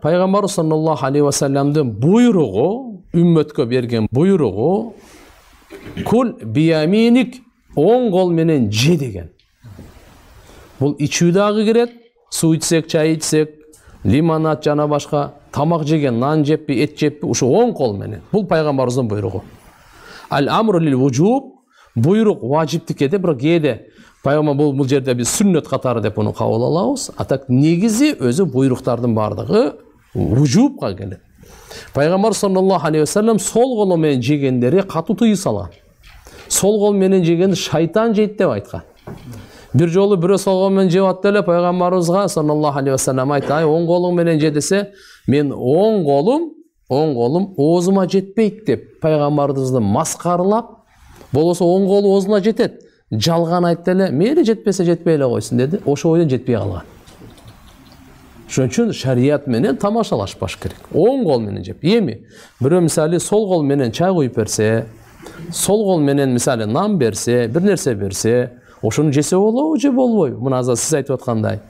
Пайгамбар саллаллаху алейхи ва салламдын буйругу, үммөткө берген буйругу кул бияминик, оң кол менен же деген. Бул ичүү дагы кирет, суу ичсек, чай ичсек, лимонад жана башка тамак жеген, нан жеппи, эт жеппи, ушу оң кол менен. Бул пайгамбарыбыздын буйругу. Ал амру лил вужуб, буйрук важиптикке де, бирок кээде пайгамбар бул жерде биз сүннөт катары деп муну кабыл алабыз. Атак негизи өзү буйруктардын бардыгы вужубка келет. Пайгамбар саллаллаху алейхи ва саллям сол колу менен жегендери катуу тыюу салган. Сол кол менен жегенди шайтан жейт деп айткан. Bir жолу бирөө сол кол менен жеп атты эле пайгамбарыбызга саллаллаху алейхи ва саллям айтты: "Ай, оң колуң менен же" десе, "Мен оң колум оозума жетпейт" деп пайгамбарыбызды маскаралап, болбосо оң колу оозуна жетет. Жалган айтты эле, "Мейли жетпесе жетпей эле койсун" деди. Ошо ойдон жетпей калган. Ошон үчүн шарият менен тамашалашпаш керек. Оң кол менен жеп. Эми бирөө мисалы сол кол менен чай куюп берсе, сол кол менен мисалы нан берсе, бир нерсе берсе, ошону жесе болобу же болбойбу? Мына азыр сиз айтып аткандай.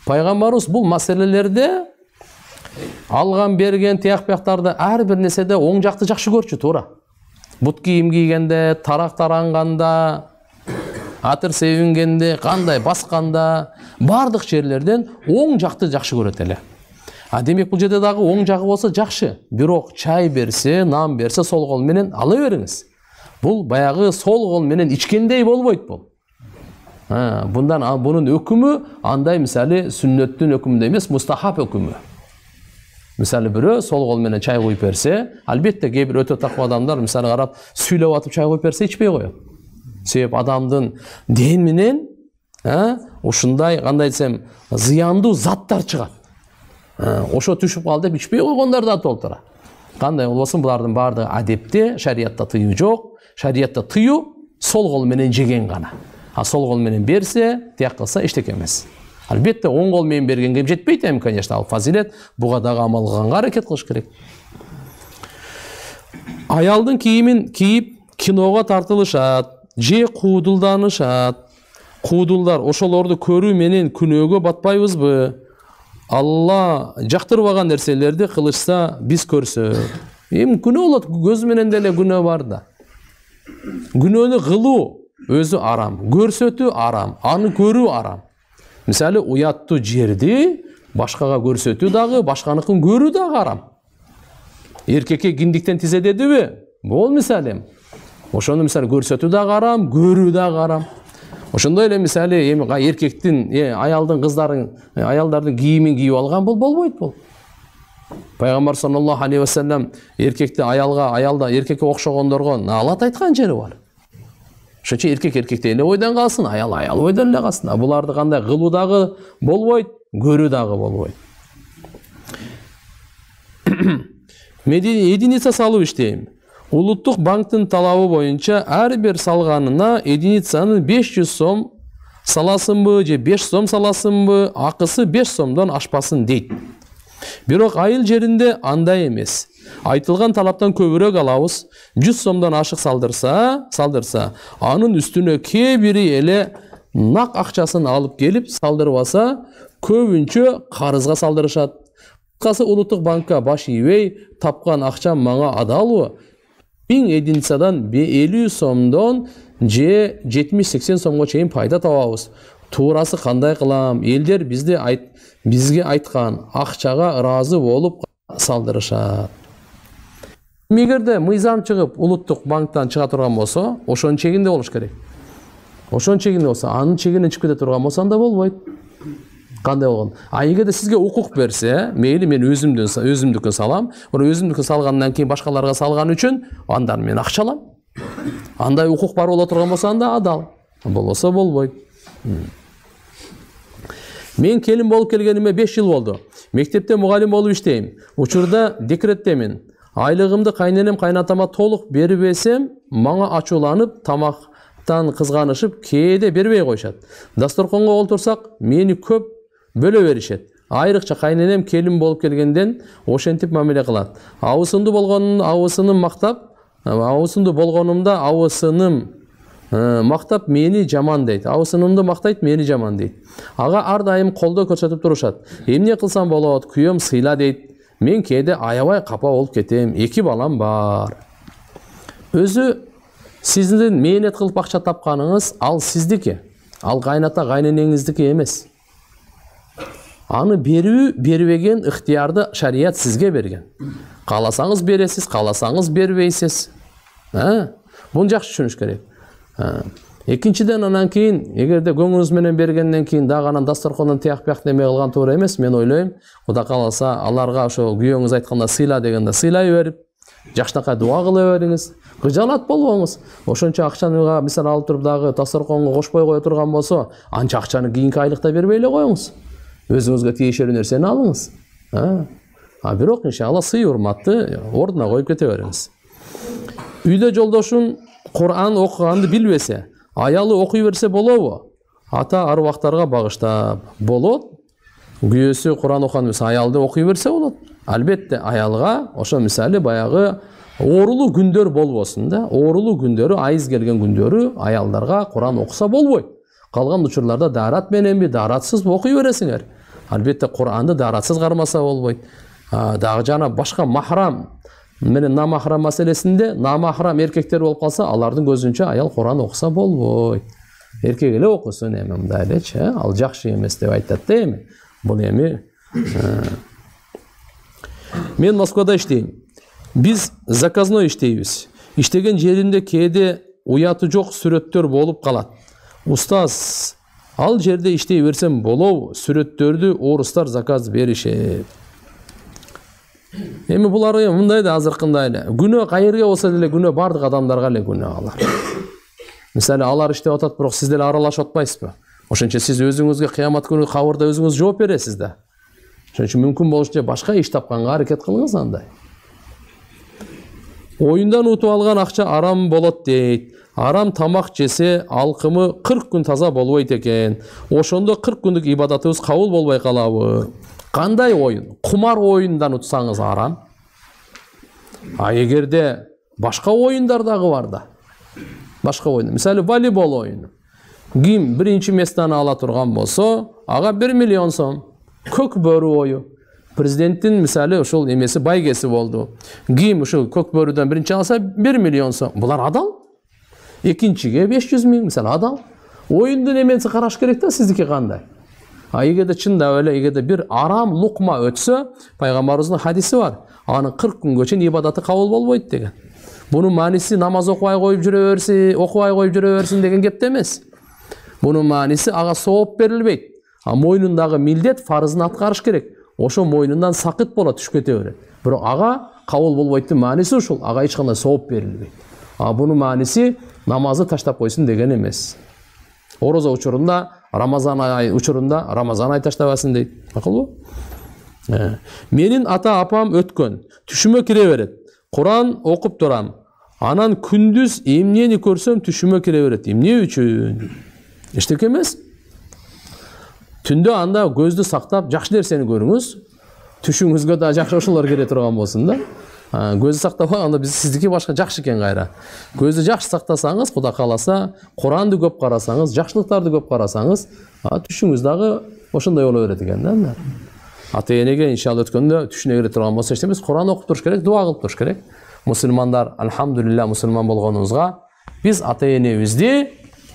Пайгамбарыбыз бул маселелерде алган берген тияк бияктарды ар бир нерседе оң жакты жакшы көрчү, туура. Бут кийим кийгенде, тарак таранганда, атыр себингенде, кандай басканда, бардык жерлерден оң жакты жакшы көрөт эле. Демек бул жерде дагы оң жагы болсо жакшы. Бирок чай берсе, нан берсе, сол кол менен ала бериңиз. Бул баягы сол кол менен ичкендей болбойт бул. Bunun ökümü anday misali sünnetin ökümünde emес, mustahap ökümü. Misali biri sol kol menен çay koyup berse, albatta bir öte takva adamlar misali qarap süylep atıp çay koyup berse içpey koyot. Sebep adamdın den menен ушундай кандай десем зыяндуу заттар чыгат. Ошо түшүп калды деп içпей койгондар да толтура. Кандай болбосун булардын бардыгы адепте, шариятта тыюу жок. Шариятта тыюу сол кол менен жеген гана. Сол кол менен берсе, тияк кылса эчтеке эмес. Албетте оң кол менен бергенге жетпейт эми, конечно, ал фазилет, буга дагы амал кылганга аракет кылыш керек. Аялдын кийимин кийип киного тартылышат, же куудулданышат. Куудулдар ошолорду көрүү менен күнөөгө батпайбызбы? Алла жактырбаган нерселерди кылышса, биз көрсөк. Эми күнөө болот, көз менен деле күнөө бар да. Күнөөнү кылуу өзү арам, көрсөтүү арам, аны көрүү арам. Мисалы уяттуу жерди башкага көрсөтүү дагы, башканыкын көрүү дагы арам. Эркекке киндиктен тизе дедиби? Бул мисалы. Ошону мисалы көрсөтүү дагы арам, көрүү дагы арам. Ошондой эле мисалы эми эркектин, аялдын, аялдардын кийимин кийип алган бул болбойт бул. Пайгамбар саллаллаху алейхи ва саллям эркекти аялда эркекке окшогондорго наалат айткан жери бар. Ошончо эркек эркектей эле ойдон калсын, аял ойдон эле калсын. Буларды кандай кылуу дагы болбойт, көрүү дагы болбойт. Единица салып иштейм. Улуттук банктын талабы боюнча ар бир салганына единицаны 500 сом саласынбы же 5 сом саласынбы, акысы 5 сомдон ашпасын дейт. Бирок айыл жеринде андай эмес. Айтылган талаптан көбүрөөк алабыз. 100 сомдон ашык салдырса, анын үстүнө кээ бири эле нак акчасын алып келип салдырбаса, көбүнчө карызга салдырышат. Касы улуттук банкка баш ийбей, тапкан акчам мага адалбы? 1000 единицадан 50 сомдон же 70-80 сомго чейин пайда табабыз. Туурасы кандай кылам? Элдер бизге айткан акчага ыраазы болуп салдырышат. Эгерде мыйзам чыгып, улуттук банктан чыга турган болсо, ошонун чегинде болуш керек. Ошонун чегинде болсо, анын чегинен чыгып кете турган болсо анда болбойт. Кандай болгон? Эгерде сизге укук берсе, мейли мен өзүмдүкүн салам, өзүмдүкүн салгандан кийин башкаларга салган үчүн андан мен акча алам. Андай укук бар боло турган болсо анда адал. Болбосо болбойт. Мен келин болуп келгениме 5 жыл болду. Мектепте мугалим болуп иштейм. Учурда декреттемин. Айлыгымды кайненем кайнатама толук бербесем, мага ачууланып, тамактан кызганышып, кээде бербей коюшат. Дасторконго олтурсак, мени көп бөлө беришет. Айрыкча кайненем келин болуп келгенден ошентип мамиле кылат. Абысынды болгонумда абысыным мактап мени жаман дейт, абысынымды мактайт, мени жаман дейт. Ага ар дайым колдоо көрсөтүп турушат. Эмне кылсам болот, күйөөм сыйла дейт. Мен кээде аябай капа болуп кетем, 2 балам бар. Өзү сиздин мээнет кылып акча тапканыңыз ал сиздики, ал кайната кайненеңиздики эмес. Аны берүү, бербеген ыктыярды шарият сизге берген. Кааласаңыз бересиз, кааласаңыз бербейсиз. Буну жакшы түшүнүш керек. Экинчиден анан кийин, эгерде көңүлүңүз менен бергенден кийин дагы анан дасторкондон тияк-бияк демей калган туура эмес. Мен ойлойм, Кудай кааласа, аларга ошо күйөөңүз айтканда сыйла дегенде сыйлай берип, жакшынакай дуа кыла бериңиз. Кыжалат болбоңуз. Ошончо акчаны мисал алып туруп дагы дасторконго кошпой кое турган болсо, анча акчаны кийинки айлыкта бербей эле коюңуз. Өзүңүзгө тиешелүү нерсени алыңыз. Бирок иншалла сый урматты ордуна коюп кете бериңиз. Үйдө жолдошун Кур'ан окуганды билбесе, аялы окуй берсе болобу? Ата арвактарга багыштап болот. Күйөөсү Кур'ан окуган эмес, аялды окуй берсе болот. Албетте аялга ошо мисалы баягы оорулуу күндөр болбосун да. Оорулуу күндөрү, айыз келген күндөрү аялдарга Кур'ан окуса болбойт. Калган учурларда дарат мененби, даратсыз окуй бересиңер. Албетте Кур'анды даратсыз кармаса болбойт. Дагы жана башка махрам менен намахрам маселесинде, намахрам эркектер болуп калса, алардын көзүнчө аял Кур'ан окуса болбойт. Эркек эле окусун эми мындай элечи, ал жакшы эмес деп айтат да эми. Бул эми мен Москвада иштейм. Биз заказной иштейбиз. Иштеген жеринде кээде уяты жок сүрөттөр болуп калат. Устаз, ал жерде иштей берсем болобу? Сүрөттөрдү орустар заказ беришет. Эми булар мындай да азыркындай эле. Күнөө кайерге болсо деле күнөө бардык адамдарга эле күнөө алар. Мисалы алар иштеп атат, бирок сиз деле аралашып атпайсызбы? Ошончо сиз өзүңүзгө кыямат күнү кабырда өзүңүз жооп бересиз да. Ошончо мүмкүн болушунча башка иш тапканга аракет кылыңыз андай. Оюндан утуп алган акча арам болот дейт. Арам тамак жесе алкымы 40 күн таза болбойт экен. Ошондо 40 күндүк ибадатыбыз кабыл болбой калабы? Кандай оюн? Кумар оюндан утсаңыз арам. Эгерде башка оюндар дагы бар да. Башка оюн. Мисалы волейбол оюну. Ким биринчи местаны ала турган болсо, ага 1 миллион сом. Көк бөрү ою. Президенттин мисалы ошол эмеси байгеси болду. Ким ошол көк бөрүдөн биринчи алса 1 миллион сом. Булар адал. Экинчиге 500 миң мисалы адал. Оюндун эмеси караш керек да, сиздики кандай? Эгерде чындап эле эгерде бир арам лукма өтсө, пайгамбарыбыздын хадиси бар. Анын 40 күнгө чейин ибадаты кабыл болбойт деген. Бунун мааниси намаз окубай коюп жүрө берси, окубай коюп жүрө берсин деген кеп эмес. Бунун мааниси ага сооп берилбейт. Мойнундагы милдет фарызын аткарыш керек. Ошо мойнундан сакыт болот, түшүп кете берет. Бирок ага кабыл болбойттун мааниси ушул. Ага эч кандай сооп берилбейт. Бунун мааниси намазды таштап койсун деген эмес. Орозо учурунда, Рамазан ай учурунда Рамазан ай таштабасын дейт. Макулбу? Менин ата апам өткөн. Түшүмө кире берет. Куран окуп турам. Анан күндүз эмнени көрсөм түшүмө кире берет. Эмне үчүн? Эчтеке эмес. Түндө анда көздү сактап жакшы нерсени көрүңүз. Түшүңүзгө да жакшы ошолор кире турган болсун да. Көздү сактабай анда биз сиздики башка жакшы экен кайра. Көздү жакшы сактасаңыз, Кудай кааласа, Куранды көп карасаңыз, жакшылыктарды көп карасаңыз, түшүңүз дагы ошондой боло берет экен да. Ата-энеге иншалла өткөндө түшүнө кире турган болсо эч эмес, Куран окуп туруш керек, дуа кылып туруш керек. Мусулмандар, алхамдулилла мусулман болгонубузга биз ата-энебизди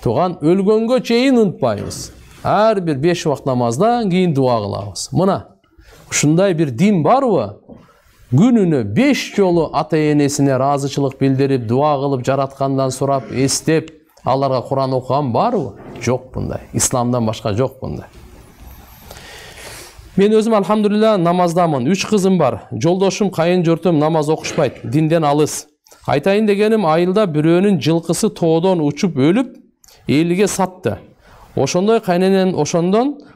туган өлгөнгө чейин унутпайбыз. Ар бир 5 убакыт намаздан кийин дуа кылабыз. Мына ушундай бир дин барбы? Күнүнө 5 жолу ата-энесине ыраазычылык билдирип, дуа кылып, жараткандан сурап, эстеп, аларга Куран окуган барбы? Жок мындай. Исламдан башка жок мындай. Мен өзүм алхамдулилла намаздамын. 3 кызым бар. Жолдошум, кайын журтум намаз окушпайт. Динден алыс. Айтайын дегеним, айылда бирөөнүн жылкысы тоодон учуп өлүп, элге сатты. Ошондон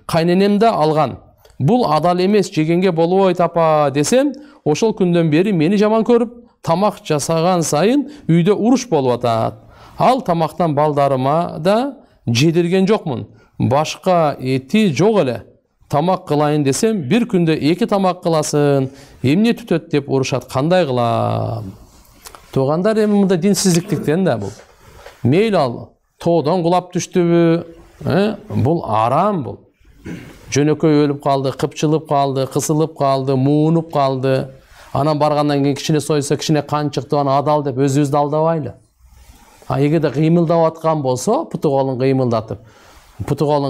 кайненемде алган. Бул адал эмес, жегенге болбойт апа десем, ошол күндөн бери мени жаман көрүп, тамак жасаган сайын үйдө уруш болуп атат. Ал тамактан балдарыма да жедирген жокмун. Башка эти жок эле. Тамак кылайын десем, бир күндө 2 тамак кыласын, эмне түтөт деп урушат, кандай кылам? Туугандар, эми мында динсиздиктен да бул. Мейли ал тоодон кулап түштүбү? Бул арам бул. Жөнөкөй өлүп калды, кыпчылып калды, кысылып калды, муунуп калды. Анан баргандан кийин кичине сойсо, кичине кан чыкты, аны адал деп өзүбүздү алдабайлы. Эгерде кыймылдап аткан болсо, путу колун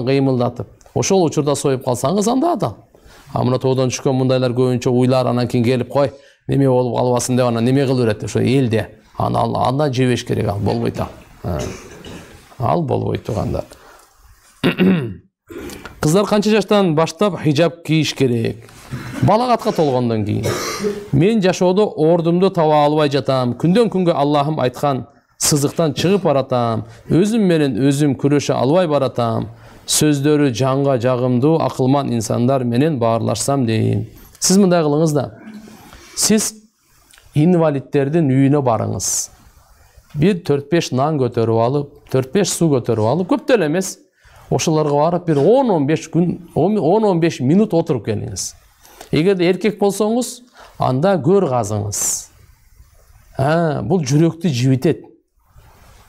кыймылдатып, ошол учурда союп калсаңыз анда адал. Мына тоодон түшкөн мындайлар көбүнчө уйлар, анан кийин келип кой, неме болуп калбасын деп анан неме кылып берет, ошо элде. Анда жебеш керек, ал болбойт ал. Ал болбойт тугандар. Кыздар канча жаштан баштап хижаб кийиш керек? Балагатка толгондон кийин. Мен жашоодо ордумду таба албай жатам. Күндөн күнгө Аллахым айткан сызыктан чыгып баратам. Өзүм менен өзүм күрөшө албай баратам. Сөздөрү жанга жагымдуу, акылман инсандар менен баарлашсам дейм. Сиз мындай кылыңыз да. Сиз инвалидтердин үйүнө барыңыз. Bir 4-5 нан көтөрүп алып, 4-5 суу көтөрүп алып, көп деле эмес. Ошолорго барып bir 10-15 күн, 10-15 минут отуруп келиңиз. Эгерде эркек болсоңуз, анда көр казыңыз. Бул жүрөктү жибитет.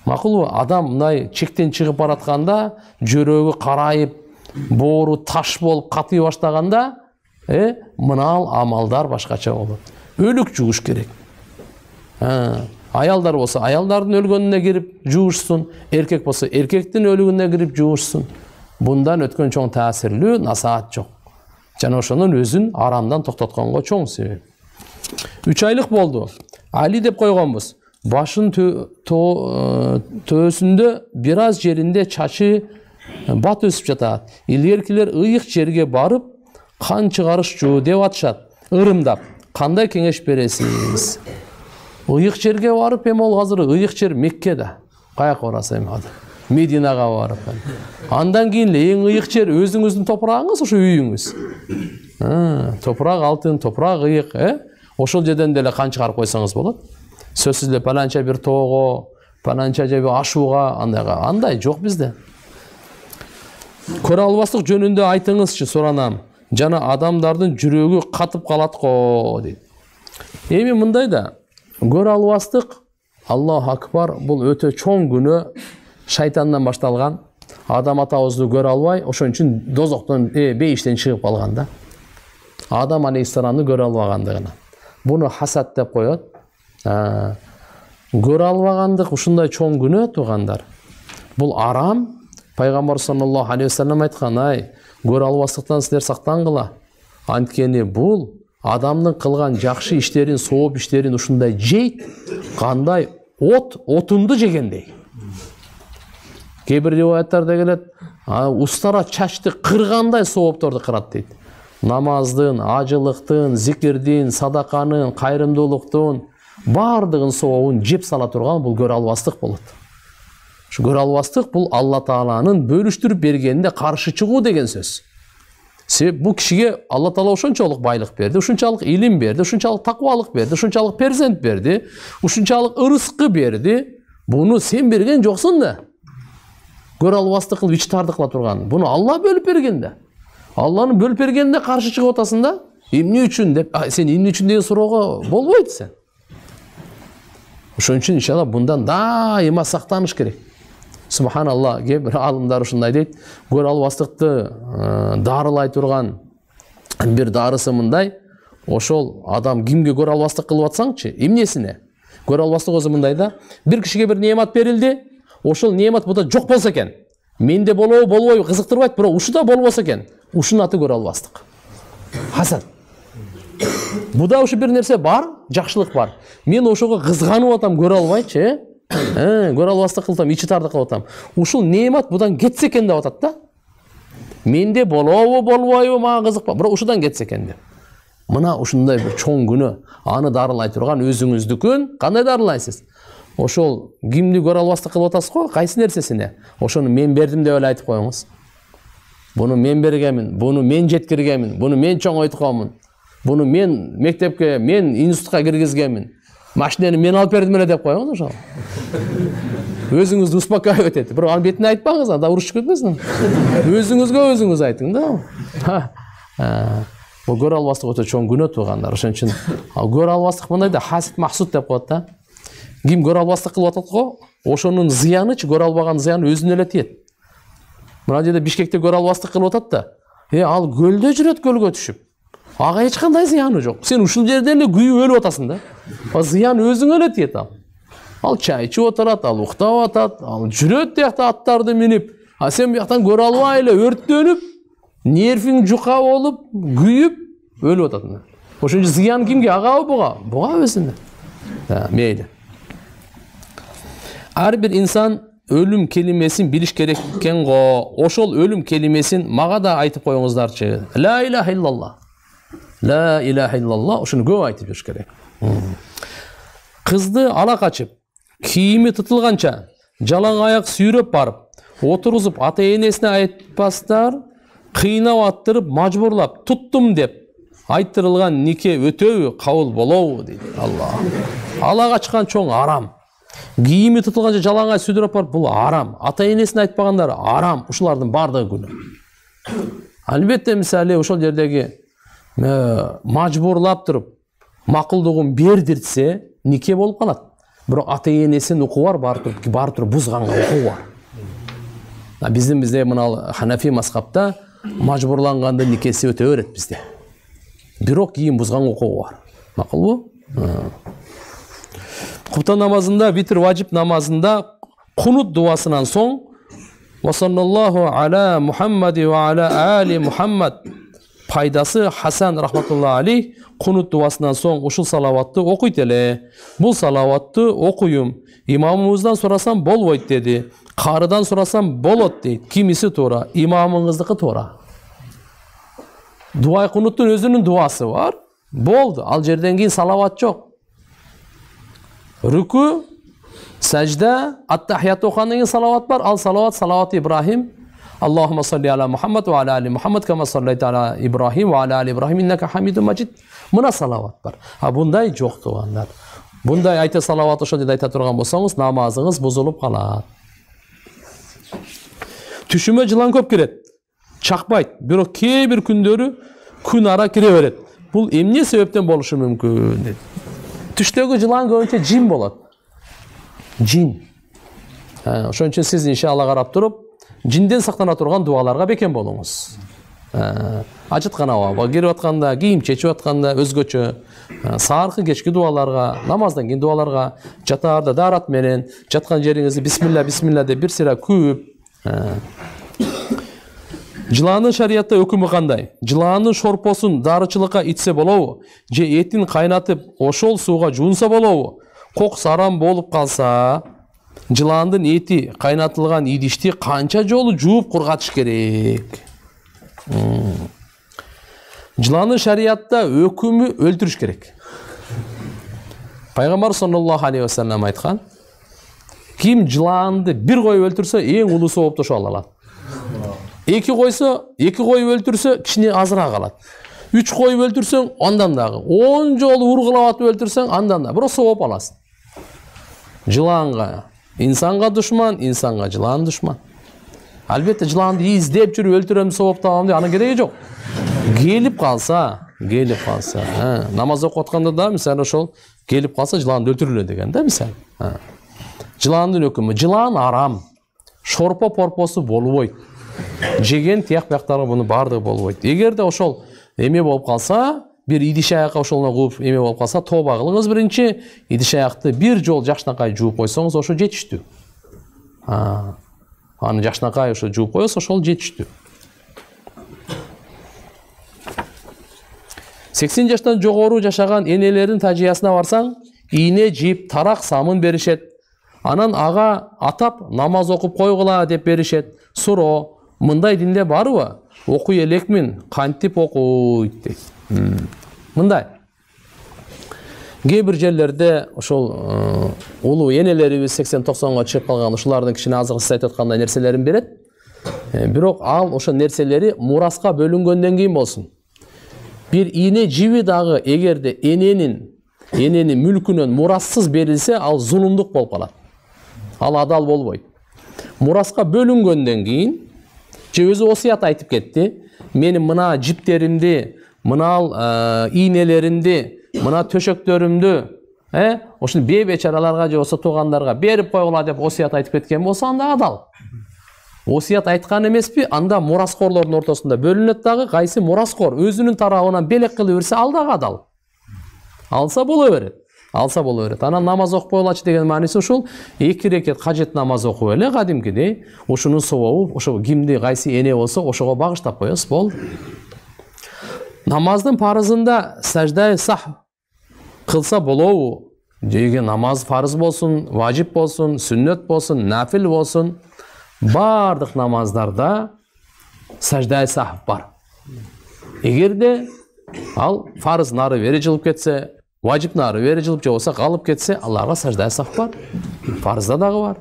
Макулбу? Адам мындай чектен чыгып баратканда, жүрөгү карайып, боору таш болуп катый баштаганда, мынал амалдар башкача болот. Өлүк жууш керек. Аялдар болсо, аялдардын өлгөнүнө кирип жуушсун, эркек болсо, эркектин өлүгүнө кирип жуушсун. Bundan өткөн чоң таасирлүү насаат жок. Жана ошонун өзүн арамдан токтотконго чоң себеп. 3 айлык болду. Али деп койгонбуз. Башын төөсүндө бир аз жеринде чачы бат өсүп жатат. Илгеркилер ыйык жерге барып, кан чыгарышчу деп атышат. Ырымдап, кандай кеңеш бересиз? Ыйык жерге барып, эми ол азыр ыйык жер Меккеде. Каяка бараса эми ада? Мединага барып. Андан кийин эң ыйык жер өзүңүздүн топурагыңыз, ошо үйүңүз. Топурак алтын, топурак ыйык, ошол жерден деле кан чыгарып койсоңуз болот. Сөзсүз эле паланча бир тоого, паланча же ашууга, андай жок бизде. Көрө албастык жөнүндө айтыңызчы, суранам. Жана адамдардын жүрөгү катып калат го, дейт. Эми мындай да, көрө албастык, Аллаху акбар, бул өтө чоң күнөө, шайтандан башталган. Адам атабызды көрө албай, ошон үчүн дозоктон, бейиштен чыгып калган да. Адам алейхиссаламды көрө албагандыгына. Буну хасад деп коет. Көрө албагандык ушундай чоң күнөө тугандар. Бул арам. Пайгамбар саллаллаху алейхи вассалам айткан, көрө албастыктан силер сактангыла. Анткени бул адамдын кылган жакшы иштерин, сооп иштерин ушундай жейт, кандай отунду жегендей. Кейбир риваяттарда келет, устара чачты кыргандай соопторду кырат дейт. Намаздын, ажылыктын, зикирдин, садаканын, кайрымдуулуктун бардыгын сообун жеп сала турган бул көрө албастык болот. Şu көрө албастык бул Алла Тааланын бөлүштүрүп бергенде каршы чыгуу деген сөз. Себеп бул кишиге Алла Таала ошончолук байлык берди, ушунчалык илим берди, ушунчалык таквалык берди, ушунчалык перзент берди, ушунчалык ырыскы берди. Буну сен берген жоксуң да. Көрө албастык кылып ичтарды кыла турган. Буну Алла бөлүп бергенде. Алланын бөлүп бергенде каршы чыгып атасың да. Эмне үчүн деп, сен эмне үчүн деген суроого болбойт сен. Ошон үчүн иншалла bundan дайыма сактаныш керек. Субханалла, кейбир алымдар ушундай дейт, көрө албастыкты дарылай турган бир дарысы мындай, ошол адам кимге көрө албастык кылып атсаңчы, эмнесине? Көрө албастык өзү мындай да, бир кишиге бир неамат берилди, ошол неамат буда жок болсо экен, менде болобу, болбойбу кызыктырбайт, бирок ушуда болбосо экен, ушунун аты көрө албастык. Хасад. Буда ушу бир нерсе бар, жакшылык бар. Мен ошого кызганып атам, көрө албайчы, көрө албастык кылсам, ичи тарды кылып атам. Ушул неамат будан кетсе экен деп атат да. Менде болобу, болбойбу, мага кызыкпа, бирок ушудан кетсе экен деп. Мына ушундай бир чоң күнөө, аны дарылай турган өзүңүздүкүн кандай дарылайсыз? Ошол кимди көрө албастык кылып атасыз го, кайсы нерсесине? Ошону мен бердим деп эле айтып коюңуз. Буну мен бергенмин, буну мен жеткиргенмин, буну мен чоңойтконмун. Буну мен мектепке, мен институтка киргизгенмин. Машинени мен алып бердим эле деп коюңуз ошол. Өзүңүздү успокаивать этип, бирок анын бетине айтпаңыз, анда урушуп кетпесин. Өзүңүзгө өзүңүз айтың да. Бул көрө албастык өтө чоң күнөө тугандар. Ошон үчүн көрө албастык мындай да хасид махсуд деп коет да. ким көрө албастык кылып атат го, ошонун зыянычы, көрө албаган зыяны өзүнө эле тиет. Мына жерде Бишкекте көрө албастык кылып атат да, ал көлдө жүрөт, көлгө түшүп. Ага эч кандай зыяны жок. Сен ушул жерде эле күйүп өлүп атасың да. Зыян өзүңө эле тиет ал. Ал чай ичип отурат, ал уктап атат, ал жүрөт тиякта аттарды минип. Сен бияктан көрө албай эле өрттөнүп, нервиң жука болуп, күйүп өлүп атасың. Ошон зыян кимге? Агабы буга? Буга өзүнө. Мейли. Ар бир инсан өлүм келимесин билиш керек экен го. Ошол өлүм келимесин мага да айтып коюңуздарчы. Ла илаха иллаллах. Ла илаха иллаллах. Ошону көп айтып жүрүш керек. Кызды ала качып, кийими тытылганча, жалаң аяк сүйрөп барып, отургузуп ата-энесине айтпастар, кыйнап аттырып, мажбурлап, туттум деп айттырылган нике өтөбү, кабыл болобу дейт. Алла. Ала качкан чоң арам. Кийими тытылганча жалаң аяк сүйрөп барып, бул арам. Ата-энесине айтпагандар арам. Ушулардын бардыгы күнөө. Албетте мисалы ошол жердеги мажбурлап туруп, макулдугун бердиртсе, нике болуп калат. Бирок ата-энесинин укугу бар, бар туруп бузганга укугу бар. Бизде мына Ханафи мазхабта мажбурлангандын никеси өтө берет бизде. Бирок кийин бузган укугу бар. Макулбу? Куптан намазында, витр важип намазында кунут дуасынан соң ва саллаллаху аля Мухаммади ва аля али Мухаммад пайдасы Хасан рахматулла алейх кунут дуасынан соң ушул салаватты окуйт эле. Бул салаватты окуйум. Имамыбыздан сурасам болбойт деди. Карыдан сурасам болот дейт. Кимиси туура? Имамыңыздыкы туура. Дуа кунуттун өзүнүн дуасы бар. Болду. Ал жерден кийин салават жок. Рүкү, сажда, ат-тахият окугандан кийин салават бар. Ал салават Ибрахим. Аллахумма салли аля Мухаммад ва аля али Мухаммад кама саллайта аля Ибрахим ва аля али Ибрахим иннака хамидун маджид. Мына салават бар. Бундай жок тугандар. Бундай айта салават ошол жерде айта турган болсоңуз, намазыңыз бузулуп калат. Түшүмө жылан көп кирет. Чакпайт. Бирок кээ бир күндөрү күн ара кире берет. Бул эмне себептен болушу мүмкүн дейт. Түштөгү жылан көбүнчө жин болот. Жин. Ошон үчүн сиз иншалла карап туруп, жинден сактана турган дуаларга бекем болуңуз. Ажыткан абага кирип атканда, кийим чечип атканда өзгөчө, сааркы кечки дуаларга, намаздан кийин дуаларга, жатаарда дарат менен, жаткан жериңизди бисмилла бисмилла деп бир сыйра күйүп. Жылаанын шариятта өкүмү кандай? Жылаанын шорпосун дарычылыкка итсе болобу? Же этин кайнатып, ошол сууга жуунса болобу? Кокус арам болуп калса, жылаандын эти кайнатылган идишти канча жолу жууп кургатыш керек? Жылаанын шариятта өкүмү өлтүрүш керек. Пайгамбар саллаллаху алейхи ва саллям айткан: ким жылаанды бир коюп өлтүрсө, эң улуу соопту ошол алат. Эки коюп өлтүрсө, кичине азыраак алат. 3 коюп өлтүрсөң, андан дагы. 10 жолу ургулап атып өлтүрсөң, андан да. Бирок сооп аласың. Жылаанга инсанга душман, инсанга жылаан душман. Албетте жылаанды издеп жүрүп өлтүрөм, сооп табам деп анын кереги жок. Келип калса, намаз окуп атканда да мисалы ошол келип калса жылаанды өлтүрүлө деген да мисалы. Жылаандын өкүмү, жылаан арам. Шорпо порпосу болбойт. Жеген тияк бияктары буну бардыгы болбойт. Эгерде ошол эме болуп калса, бир идиш аякка ошолуна кууп эме болуп калса, тооба кылыңыз биринчи, идиш аякты бир жол жакшынакай жууп койсоңуз, ошо жетиштүү. Аны жакшынакай ошо жууп коесуз, ошол жетиштүү. 80 жаштан жогору жашаган энелердин тажыясына барсаң, ийне жип, тарак самын беришет. Анан ага атап намаз окуп койгула деп беришет. Суроо, мындай динде барбы? Окуй элекмин, кантип окуйт дейт. Мындай. Кээ бир жерлерде ошол улуу энелерибиз 80-90га чыгып калган ушулардын кичине азыр сиз айтып аткандай нерселерин берет. Бирок ал ошо нерселери мураска бөлүнгөндөн кийин болсун. Бир ийне жиби дагы эгерде эненин мүлкүнөн мурассыз берилсе, ал зулумдук болуп калат. Ал адал болбойт. Мураска бөлүнгөндөн кийин же өзү осуят айтып кетти. Менин мына жиптеримди, мына ийнелеримди, мына төшөктөрүмдү ошону бейбечараларга же болсо туугандарга берип койгула деп осуят айтып кеткен болсо анда адал. Осуят айткан эмеспи? Анда мураскорлордун ортосунда бөлүнөт дагы, кайсы мураскор өзүнүн тарабынан белек кылып берсе, ал дагы адал. Алса боло берет. Алса боло берет. Анан намаз окуп койгулачы деген мааниси ушул, 2 рекет кажет намаз окуп эле кадимкидей, ушунун совобу ошо кимди кайсы эне болсо ошого багыштап коебуз, болду. Намаздын парызында саждай сах кылса болобу? Деги намаз фарыз болсун, важип болсун, сүннөт болсун, нафил болсун, бардык намаздарда саждай сах бар. Эгерде ал фарыз нары бери жылып кетсе, важип нары бери жылып же болсо калып кетсе, аларга саждай сах бар. Фарызда дагы бар.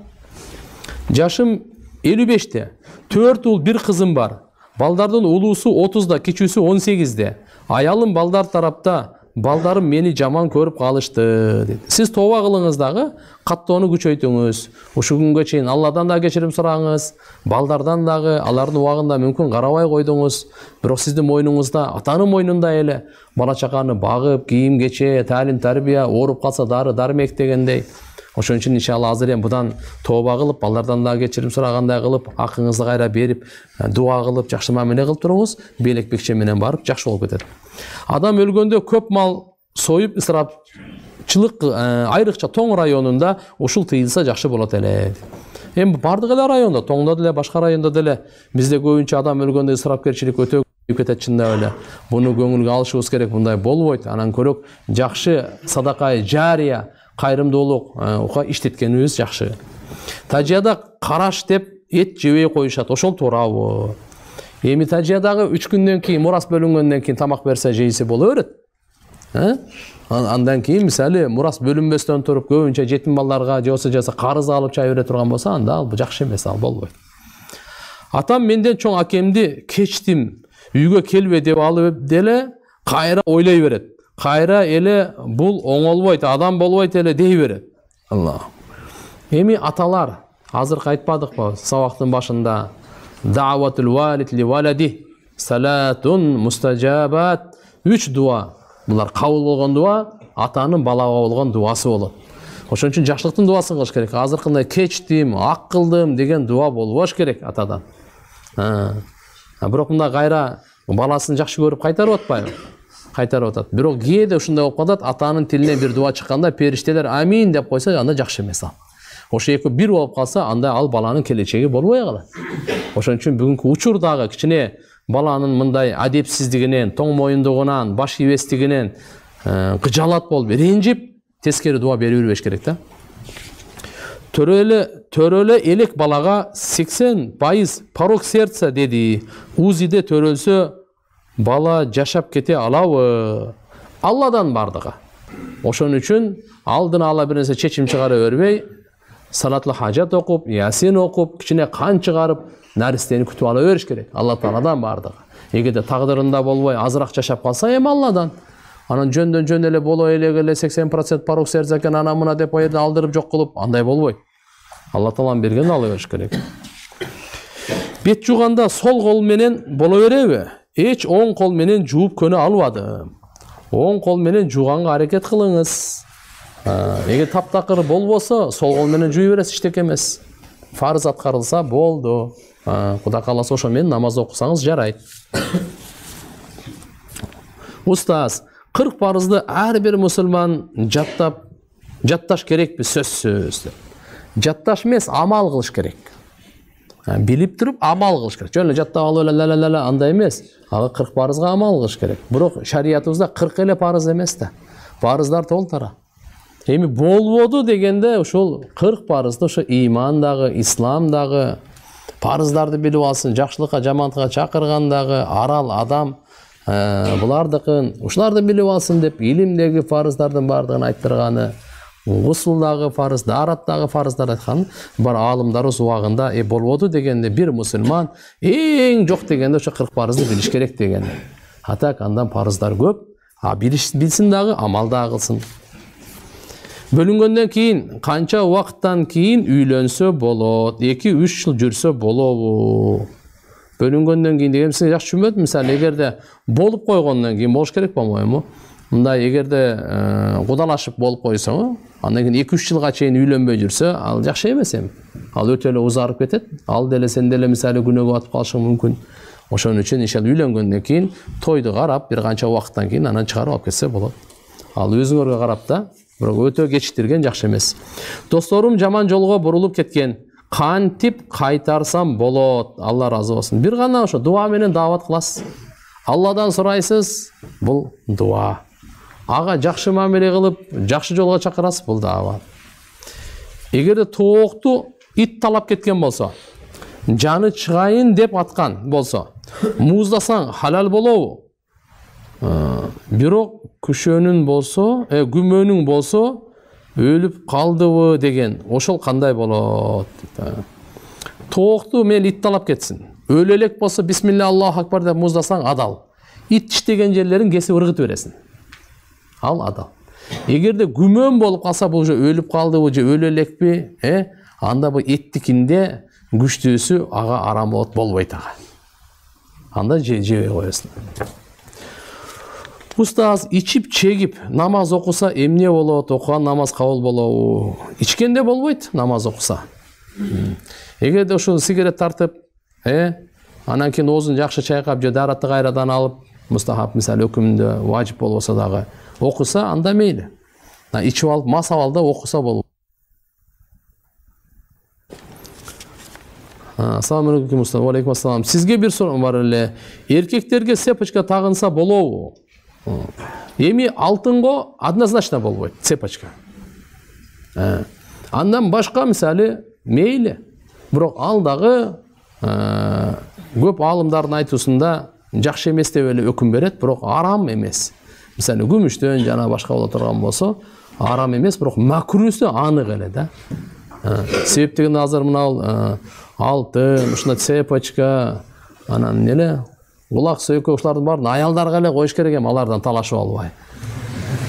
Жашым 55-те. 4 ул 1 кызым бар. Балдардын улуусу 30-да, кичүүсү 18-де. Аялым балдар тарапта, балдарым мени жаман көрүп калышты dedi. Сиз тооба кылыңыз дагы, каттоону күчөйтүңүз. Ушул күнгө чейин Алладан да кечирим сураңыз, балдардан дагы алардын убагында мүмкүн карабай койдуңуз. Бирок сиздин мойнуңузда, атанын мойнунда эле бала чаканы багып, кийим кече, талим тарбия, ооруп калса дары дармек дегендей. Ошон үчүн иншалла азыр эми будан тооба кылып, балдардан да кечирим сурагандай кылып, акыңызды кайра берип, дуа кылып, жакшы мамиле кылып туруңуз, белек бекче менен барып жакшы болуп кетет. Адам өлгөндө көп мал союп ысырапчылык айрыкча Тоң районунда ушул тыйылса жакшы болот эле. Эми бардык эле райондо, Тоңдо деле, башка райондо деле бизде көбүнчө адам өлгөндө ысырапкерчилик өтө көбөйүп кетет чындап эле. Буну көңүлгө алышыбыз керек, мындай болбойт. Анан көрөк жакшы садакай жария, кайрымдуулук иштеткенибиз жакшы. Тажияда караш деп эт жебей коюшат. Ошол туурабы? Эми тажиядагы 3 күндөн кийин мурас бөлүнгөндөн кийин тамак берсе жейсе боло берет. Андан кийин мисалы мурас бөлүнбөстөн туруп көбүнчө жетим балдарга же болсо карыз алып чай бере турган болсо, анда ал жакшы эмес, ал болбойт. Атам менден чоң акемди кечтим, үйгө келбе деп алып деле кайра ойлой берет. Кайра эле бул оңолбойт, адам болбойт эле дей берет. Алла. Эми аталар, азыр айтпадыкпы сабактын башында, даъватул валид ли валади, салатун мустажабат, 3 дуа. Булар кабыл болгон дуа, атанын балага болгон дуасы болот. Ошон үчүн жакшылыктын дуасын кылыш керек. Азыркындай кечтим, ак кылдым деген дуа болбош керек атадан. Бирок мында кайра баласын жакшы көрүп кайтарып атпайбы? Кайтарып атат. Бирок кээде ушундай болуп калат, атанын тилинен бир дуа чыкканда периштелер амин деп койсо, анда жакшы эмес ал. Ошо эки бир болуп калса, анда ал баланын келечеги болбой калат. Ошон үчүн бүгүнкү учурдагы кичине баланын мындай адепсиздигинен, тоң моюндугунан, баш ийбестигинен кыжалат болуп, ренжип, тескери дуа бере бербеш керек да. Төрөлө элек балага 80% порок сердца деди. УЗИде төрөлсө бала жашап кете алабы? Алладан бардыгы. Ошон үчүн алдын ала бир нерсе чечим чыгара бербей, салатлы хажат окуп, ясин окуп, кичине кан чыгарып, наристени күтүп ала бериш керек. Алла Тааладан бардыгы. Эгерде тагдырында болбой азыраак жашап калса, эми Алладан. Анан жөндөн эле боло эле 80% порок сердце экен, ана мына деп о жерде алдырып жок кылып, андай болбойт. Алла Тааланын бергенин ала бериш керек. Бет жууганда сол кол менен боло береби? Эч оң кол менен жууп көнө албадым. Оң кол менен жууганга аракет кылыңыз. Эгер таптакыр болбосо, сол кол менен жууй бересиз, эчтеке эмес. Фарыз аткарылса болду. Кудай кааласа ошо менен намаз окусаңыз жарайт. Устаз, 40 парызды ар бир мусулман жатташ керекпи? Сөзсүз. Жатташ эмес, амал кылыш керек. Билип туруп амал кылыш керек. Жөн эле жаттап алып эле андай эмес. Ага 40 парызга амал кылыш керек. Бирок шариятыбызда 40 эле парыз эмес да. Парыздар толтара. Эми болбоду дегенде ошол 40 парызды ошо иман дагы, ислам дагы, парыздарды билип алсын, жакшылыкка, жамандыкка чакыргандагы, арал адам булардыкын, ушуларды билип алсын деп илимдеги парыздардын бардыгын айттырганы, гусулдагы фарыз, дараттагы фарыздар айткан бар аалымдарыбыз убагында болбоду дегенде бир мусулман эң жок дегенде ошо 40 парызды билиш керек деген. Атак андан парыздар көп, билсин дагы, амал дагы кылсын. Бөлүнгөндөн кийин канча убакыттан кийин үйлөнсө болот? 2-3 жыл жүрсө болобу? Бөлүнгөндөн кийин деген сиз жакшы түшүнбөдүм. Мисалы, эгерде болуп койгондон кийин болуш керек болмойбу? мындай эгерде кудалашып болуп койсоң, андан кийин 2-3 жылга чейин үйлөнбөй жүрсө, ал жакшы эмес эми. Ал өтө эле узарып кетет. Ал деле сен деле мисалы күнөөгө батып калышың мүмкүн. Ошон үчүн иншалла үйлөнгөндөн кийин тойду карап, бир канча убакыттан кийин анан чыгарып алып кетсе болот. Ал өзүңөргө карап да, бирок өтө кечиктирген жакшы эмес. Досторум жаман жолго бурулуп кеткен. Кантип кайтарсам болот? Алла разы болсун. Бир гана ошо дуа менен даават кыласыз. Алладан сурайсыз, бул дуа. Ага жакшы мамиле кылып, жакшы жолго чакырасыз, бул даават. Эгерде тоокту ит талап кеткен болсо, жаны чыгайын деп аткан болсо, муздасаң халал болобу? Бирок күшөнүн болсо, күмөнүң болсо, өлүп калдыбы деген, ошол кандай болот? Тоокту мен ит талап кетсин. Өлө элек болсо бисмилла Аллаху акбар деп муздасаң адал. Ит тиштеген жерлерин кесип ыргытып бересин. Ал адал. Эгерде күмөн болуп калса, бул же өлүп калдыбы же өлө элекпи, анда бу эттикинде күчтүүсү ага арам болбойт ага. Анда жебей коесуң. Устаз ичип чегип намаз окуса эмне болот? Окуган намаз кабыл болобу? Ичкенде болбойт намаз окуса. Эгерде ошол сигарет тартып, анан кийин оозун жакшы чайкап же даратты кайрадан алып, мустахаб мисалы өкүмүндө важип болбосо дагы окуса, анда мейли. Ичип алып мас абалда окуса болот. Ассаламу алейкум устаз. Ва алейкум ассалам. Сизге бир суроом бар эле. Эркектерге цепочка тагынса болобу? Эми алтынго однозначно болбойт цепочка. Андан башка мисалы мейли. Бирок ал дагы көп аалымдардын айтуусунда жакшы эмес деп эле өкүм берет, бирок арам эмес. Мисалы күмүштөн жана башка боло турган болсо, арам эмес, бирок макрусу анык эле да. Себептигин азыр мына алтын, ушундай цепочка, анан эле улак сөйкө ушулардын баарын аялдарга эле коюш керек эми, алардан талашып албай.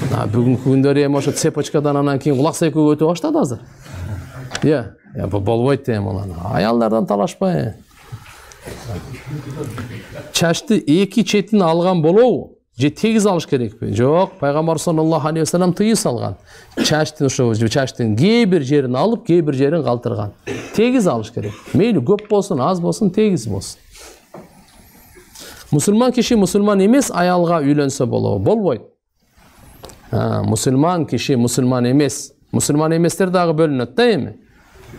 Бүгүнкү күндөрү эми ошо цепочкадан анан кийин улак сөйкөгө өтө баштады азыр. Болбойт эми ал. Аялдардан талашпай. Чачты эки четин алган болобу? Же тегиз алыш керекпи? Жок, пайгамбар саллаллаху алейхи вассалам тыйыз салган. Чачтын ошо чачтын кээ бир жерин алып, кээ бир жерин калтырган. Тегиз алыш керек. Мейли көп болсун, аз болсун, тегиз болсун. Мусулман киши мусулман эмес аялга үйлөнсө болобу? Болбойт. Мусулман киши мусулман эмес. Мусулман эместер дагы бөлүнөт да эми.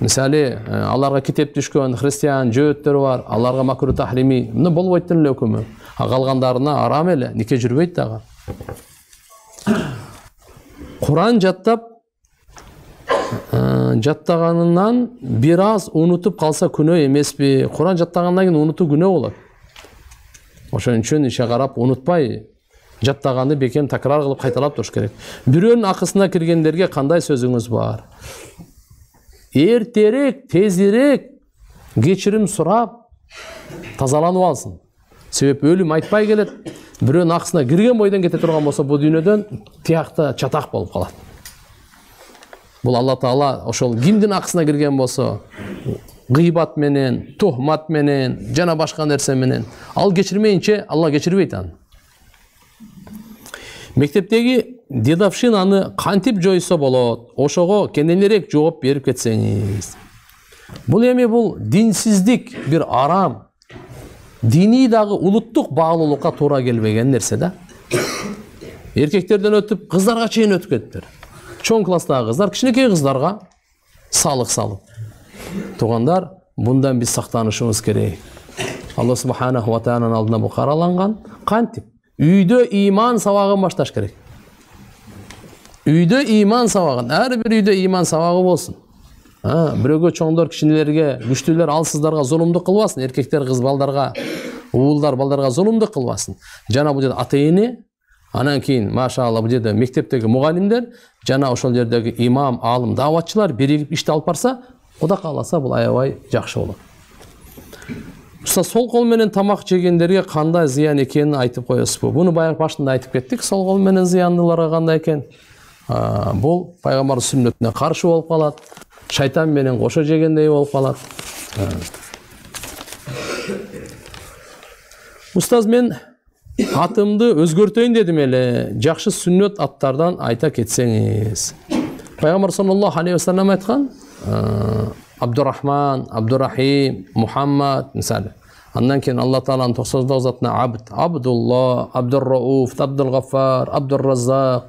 Мисалы, аларга китеп түшкөн христиан жөөттөр бар, аларга макру тахрими, мына болбойт эле өкүмү. Калгандарына арам эле, нике жүрбөйт дагы. Куран жаттаганынан бир аз унутуп калса күнөө эмеспи? Куран жаттагандан кийин унутуу күнөө болот. Ошон үчүн ишe карап унутпай жаттаганды бекем такрар кылып кайталап туруш керек. Бирөөнүн акысына киргендерге кандай сөзүңүз бар? Эртерээк, тезирээк кечирим сурап тазаланып алсын. Себеби өлүм айтпай келет. Бирөөнүн акысына кирген бойдон кете турган болсо, бул дүйнөдөн тиякта чатак болуп калат. Бул Алла Таала ошол кимдин акысына кирген болсо, гыйбат менен, тухмат менен, жана башка нерсе менен, ал кечирмейинче Алла кечирбейт аны. Мектептеги дедовшинаны кантип жойсо болот? Ошого кененирээк жооп берип кетсеңиз. Бул эми бул динсиздик, бир арам. Дини дагы улуттук баалуулукка туура келбеген нерсе да. Эркектерден өтүп, кыздарга чейин өтүп кеттер. Чоң класстагы кыздар кичинекей кыздарга салык салып. Тугандар, bundan biz сактанышыбыз керек. Алла субханаху ва тааlanын алдына бул караланган. Кантип? Үйдө иман сабагын башташ керек. Үйдө иман сабагын, ар бир үйдө иман сабагы болсун. Бирөөгө чоңдор, кичинелерге, күчтүүлөр, алсыздарга зулумдук кылбасын. Эркектер кыз балдарга, уулдар балдарга зулумдук кылбасын. Жана бул жерде ата-эне, анан кийин машалла бул жерде мектептеги мугалимдер, жана ошол жердеги имам, алым, дааватчылар биригип ишти алып барса, Кудай кааласа бул аябай жакшы болот. Сол кол менен тамак жегендерге кандай зыян экенин айтып коесузбу? Буну баягы башында айтып кеттик. Сол кол менен зыяндыларга кандай экен? Бул пайгамбар сүннөтүнө каршы болуп калат. Шайтан менен кошо жегендей болуп калат. Устаз, мен атымды өзгөртөйүн дедим эле. Жакшы сүннөт аттардан айта кетсеңиз. Пайгамбар саллаллаху алейхи ва саллям айткан: Абдурахман, Абдурахим, Мухаммад мисалы. Андан кейін Алла Тааланын 99 атына Абд, Абдулла, Абдуррауф, Абдулгаффар, Абдурраззак.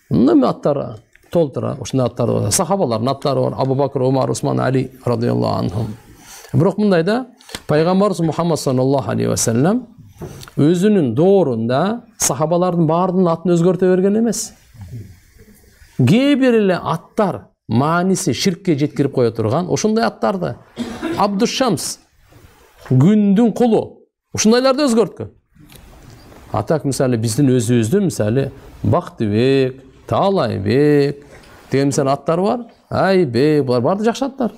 Мына аттар толтура, ушундай аттар бар. Сахабалардын аттары бар. Абу Бакр, Умар, Усман, Али радиаллаху анхум. Бирок мындайда Пайгамбарыбыз Мухаммад саллаллаху алейхи ва саллям өзүнүн доорунда сахабалардын баардын атын өзгөртө берген эмес. Кээ бир эле аттар мааниси ширкке жеткирип кое турган ошондой аттарды Абдушамс, күндүн кулу, ушундайларды өзгөрткөн. Атак мисалы биздин өзүбүздүн мисалы Бактыбек, Таалайбек деген мисалы аттар бар. Айбек, булар баары жакшы аттар.